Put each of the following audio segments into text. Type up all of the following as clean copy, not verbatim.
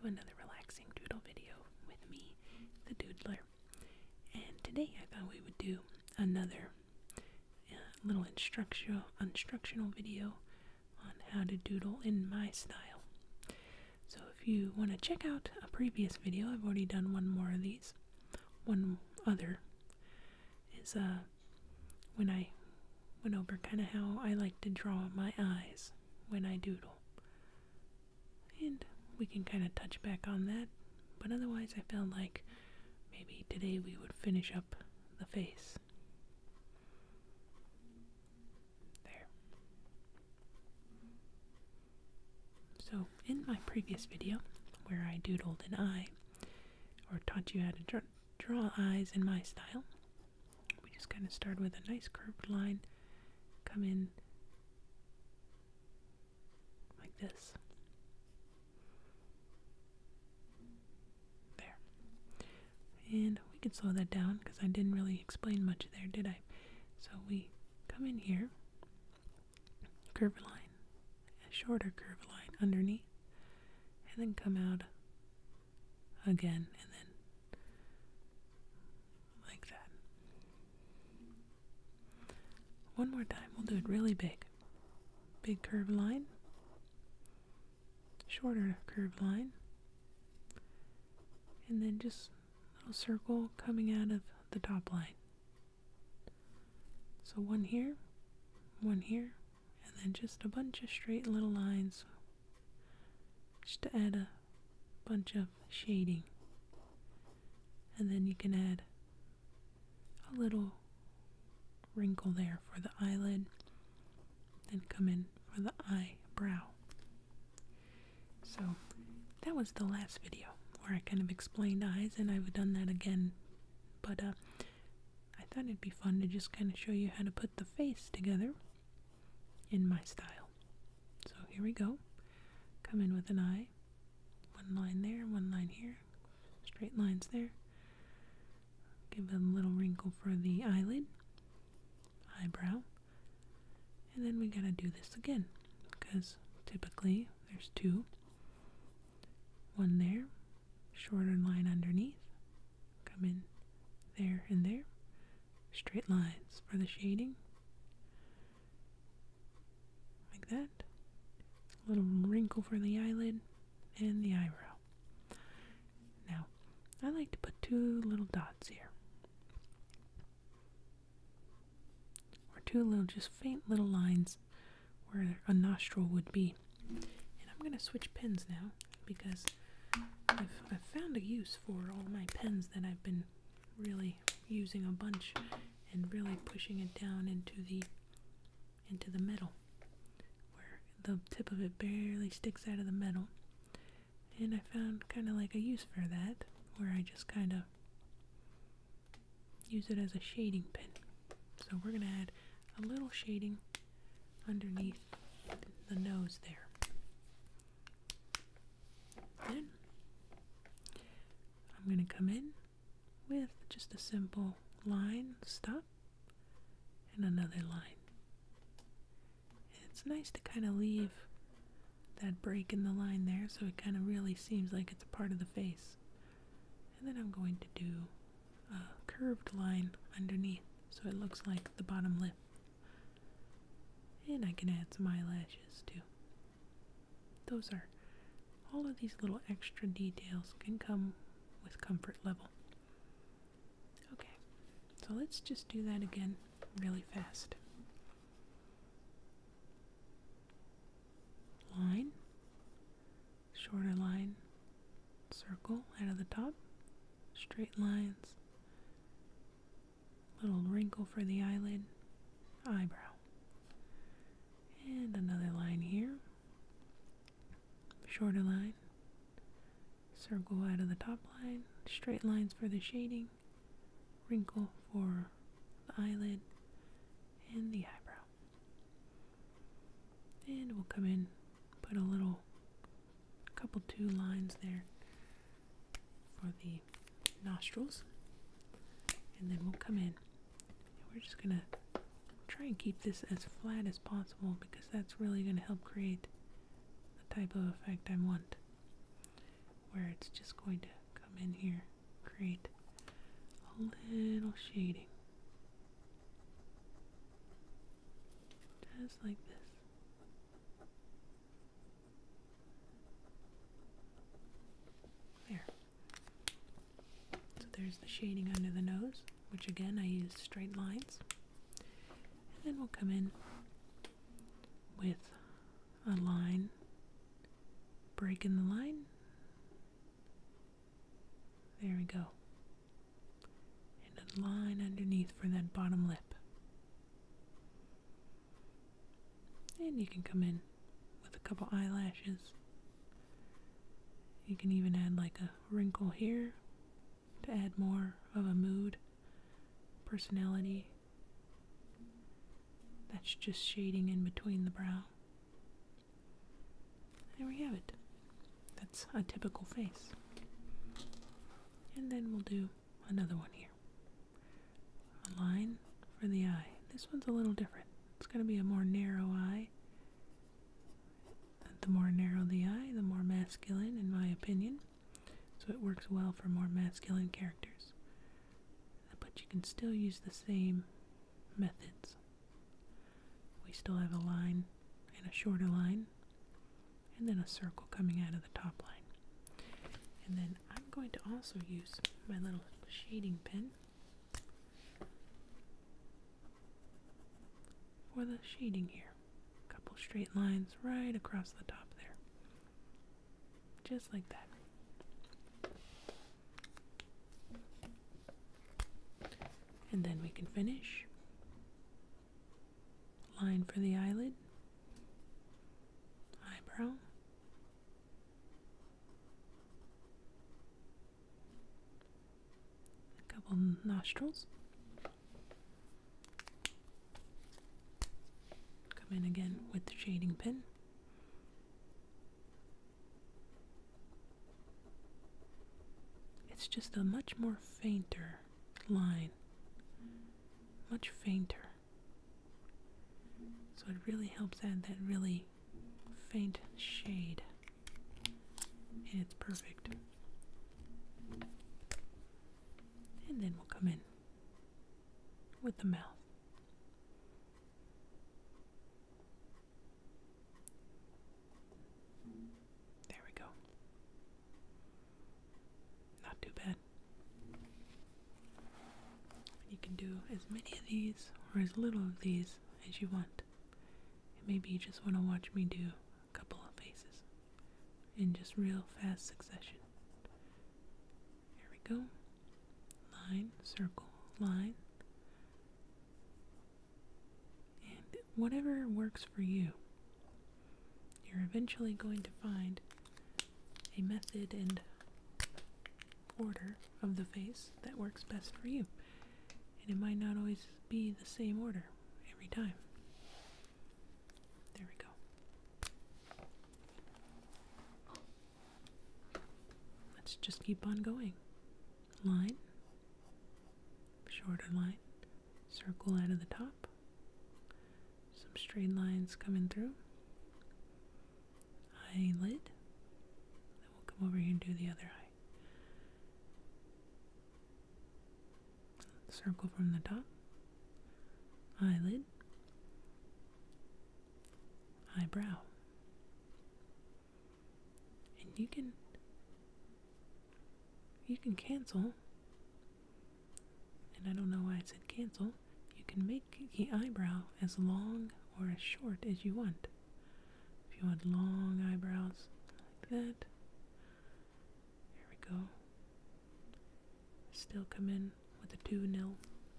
to another relaxing doodle video with me, the Doodler. And today I thought we would do another little instructional video on how to doodle in my style. So if you want to check out a previous video, I've already done one more of these. One other is when I went over kind of how I like to draw my eyes when I doodle. And we can kind of touch back on that, but otherwise I felt like maybe today we would finish up the face. There. So in my previous video, where I doodled an eye, or taught you how to draw eyes in my style, we just kind of start with a nice curved line, come in like this. And we could slow that down because I didn't really explain much there, did I? So we come in here, curved line, a shorter curved line underneath, and then come out again, and then like that. One more time, we'll do it really big. Big curved line, shorter curved line, and then just circle coming out of the top line. So one here, and then just a bunch of straight little lines just to add a bunch of shading. And then you can add a little wrinkle there for the eyelid, then come in for the eyebrow. So that was the last video where I kind of explained eyes, and I've done that again, but I thought it'd be fun to just kind of show you how to put the face together in my style. So here we go. Come in with an eye, one line there, one line here, straight lines there. Give a little wrinkle for the eyelid, eyebrow, and then we gotta do this again, because typically there's two. One there, shorter line underneath, come in there and there, straight lines for the shading, like that, a little wrinkle for the eyelid and the eyebrow. Now, I like to put two little dots here, or two little, just faint little lines where a nostril would be. And I'm going to switch pens now, because I've found a use for all my pens that I've been really using a bunch and really pushing it down into the metal, where the tip of it barely sticks out of the metal. And I found kind of like a use for that, where I just kind of use it as a shading pen. So we're going to add a little shading underneath the nose there. Then I'm going to come in with just a simple line, stop, and another line. And it's nice to kind of leave that break in the line there, so it kind of really seems like it's a part of the face. And then I'm going to do a curved line underneath, so it looks like the bottom lip. And I can add some eyelashes too. All of these little extra details can come with comfort level. Okay, so let's just do that again really fast. Line, shorter line, circle out of the top, straight lines, little wrinkle for the eyelid, eyebrow, and another line here, shorter line, circle out of the top line, straight lines for the shading, wrinkle for the eyelid and the eyebrow. And we'll come in, put two lines there for the nostrils, and then we'll come in and we're just gonna try and keep this as flat as possible, because that's really gonna help create the type of effect I want. where it's just going to come in here, create a little shading. Just like this. There. So there's the shading under the nose, which again I use straight lines. And then we'll come in with a line, break in the line. There we go. And a line underneath for that bottom lip. And you can come in with a couple eyelashes. You can even add like a wrinkle here to add more of a mood, personality. That's just shading in between the brow. There we have it. That's a typical face. And then we'll do another one here. A line for the eye. This one's a little different. It's going to be a more narrow eye. The more narrow the eye, the more masculine, in my opinion. So it works well for more masculine characters. But you can still use the same methods. We still have a line and a shorter line, and then a circle coming out of the top line. And then I'm going to also use my little shading pen for the shading here. A couple straight lines right across the top there. Just like that. And then we can finish. Line for the eyelid. Eyebrow. A couple nostrils. Come in again with the shading pen. It's just a much more fainter line. Much fainter. So it really helps add that really faint shade. And it's perfect. And then we'll come in with the mouth. There we go. Not too bad. You can do as many of these or as little of these as you want. And maybe you just want to watch me do a couple of faces in just real fast succession. Here we go. Line, circle, line. And whatever works for you. You're eventually going to find a method and order of the face that works best for you. And it might not always be the same order every time. There we go. Let's just keep on going. Line, shorter line, circle out of the top, some straight lines coming through, eyelid, then we'll come over here and do the other eye. Circle from the top, eyelid, eyebrow. And you can cancel, and I don't know why I said cancel. You can make the eyebrow as long or as short as you want. If you want long eyebrows like that, there we go. Still come in with the two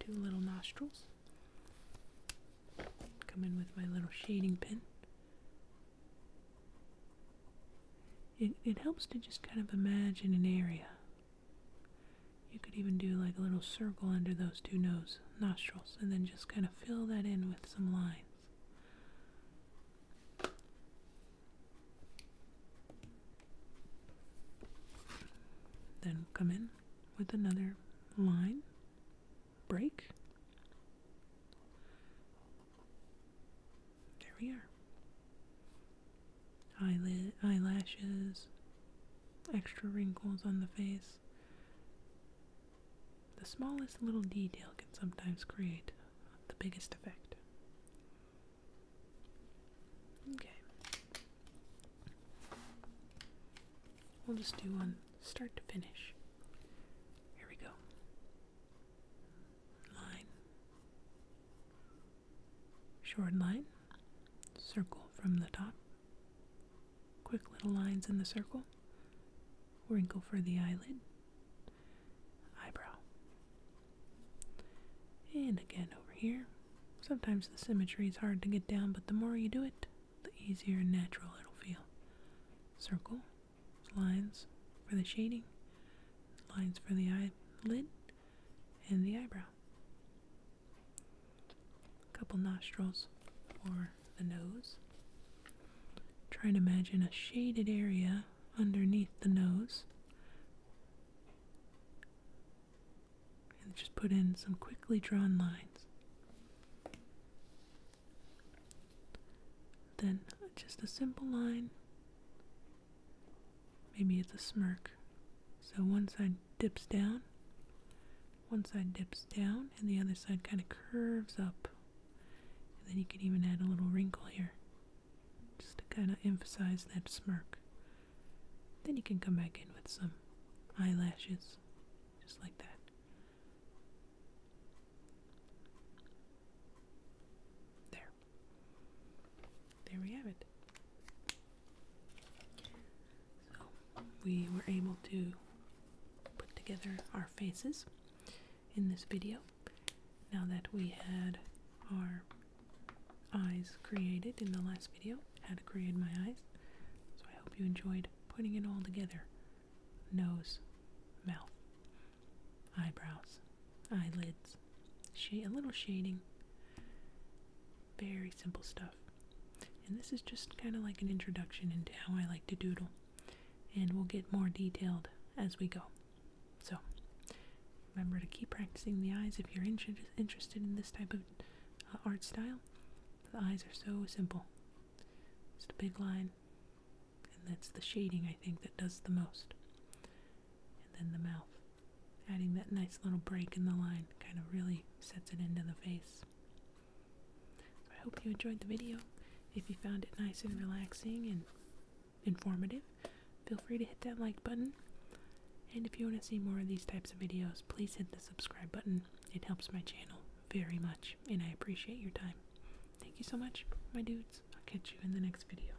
little nostrils. Come in with my little shading pen. It helps to just kind of imagine an area. You could even do like a little circle under those two nostrils and then just kind of fill that in with some lines. Then come in with another line, break. There we are. Eyelid, eyelashes, extra wrinkles on the face. The smallest little detail can sometimes create the biggest effect. Okay. We'll just do one start to finish. Here we go. Line. Short line. Circle from the top. Quick little lines in the circle. Wrinkle for the eyelid. Eyebrow. And again over here. Sometimes the symmetry is hard to get down, but the more you do it, the easier and natural it'll feel. Circle. Lines for the shading. Lines for the eyelid. And the eyebrow. A couple nostrils for the nose. Try and imagine a shaded area underneath the nose. And just put in some quickly drawn lines. Then just a simple line. Maybe it's a smirk. So one side dips down, and the other side kind of curves up. And then you can even add a little wrinkle here, just to kind of emphasize that smirk. Then you can come back in with some eyelashes, just like that. There we have it. So we were able to put together our faces in this video. Now that we had our eyes created in the last video, how to create my eyes. So I hope you enjoyed putting it all together. Nose, mouth, eyebrows, eyelids, a little shading. Very simple stuff. And this is just kind of like an introduction into how I like to doodle. And we'll get more detailed as we go. So, remember to keep practicing the eyes if you're interested in this type of art style. The eyes are so simple. Just a big line. And that's the shading, I think, that does the most. And then the mouth. Adding that nice little break in the line kind of really sets it into the face. So I hope you enjoyed the video. If you found it nice and relaxing and informative, feel free to hit that like button. And if you want to see more of these types of videos, please hit the subscribe button. It helps my channel very much, and I appreciate your time. Thank you so much, my dudes. I'll catch you in the next video.